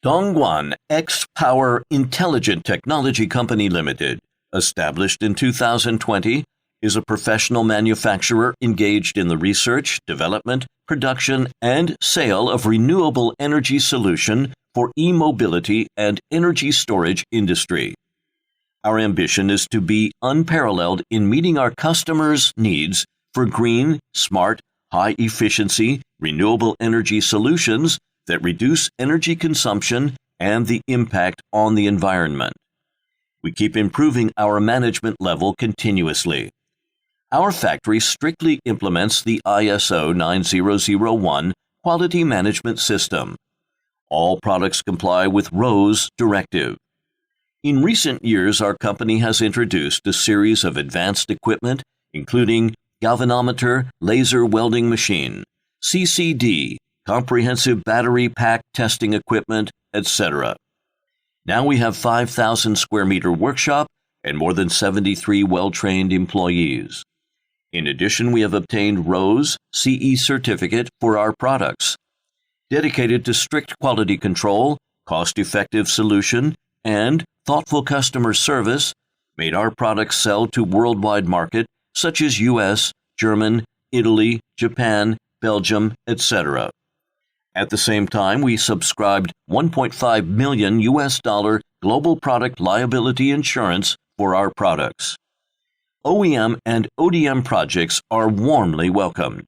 Dongguan X Power Intelligent Technology Company Limited, established in 2020, is a professional manufacturer engaged in the research, development, production, and sale of renewable energy solution for e-mobility and energy storage industry. Our ambition is to be unparalleled in meeting our customers' needs for green, smart, high-efficiency, renewable energy solutions that reduce energy consumption and the impact on the environment. We keep improving our management level continuously. Our factory strictly implements the ISO 9001 quality management system. All products comply with RoHS directive. In recent years, our company has introduced a series of advanced equipment, including galvanometer, laser welding machine, CCD, comprehensive battery pack testing equipment, etc. Now we have 5,000 square meter workshop and more than 73 well-trained employees. In addition, we have obtained RoHS CE certificate for our products. Dedicated to strict quality control, cost-effective solution, and thoughtful customer service, made our products sell to worldwide market such as US, German, Italy, Japan, Belgium, etc. At the same time, we subscribed $1.5 million global product liability insurance for our products. OEM and ODM projects are warmly welcomed.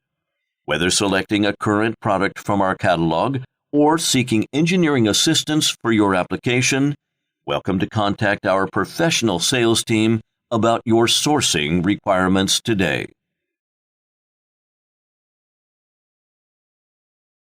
Whether selecting a current product from our catalog or seeking engineering assistance for your application, welcome to contact our professional sales team about your sourcing requirements today.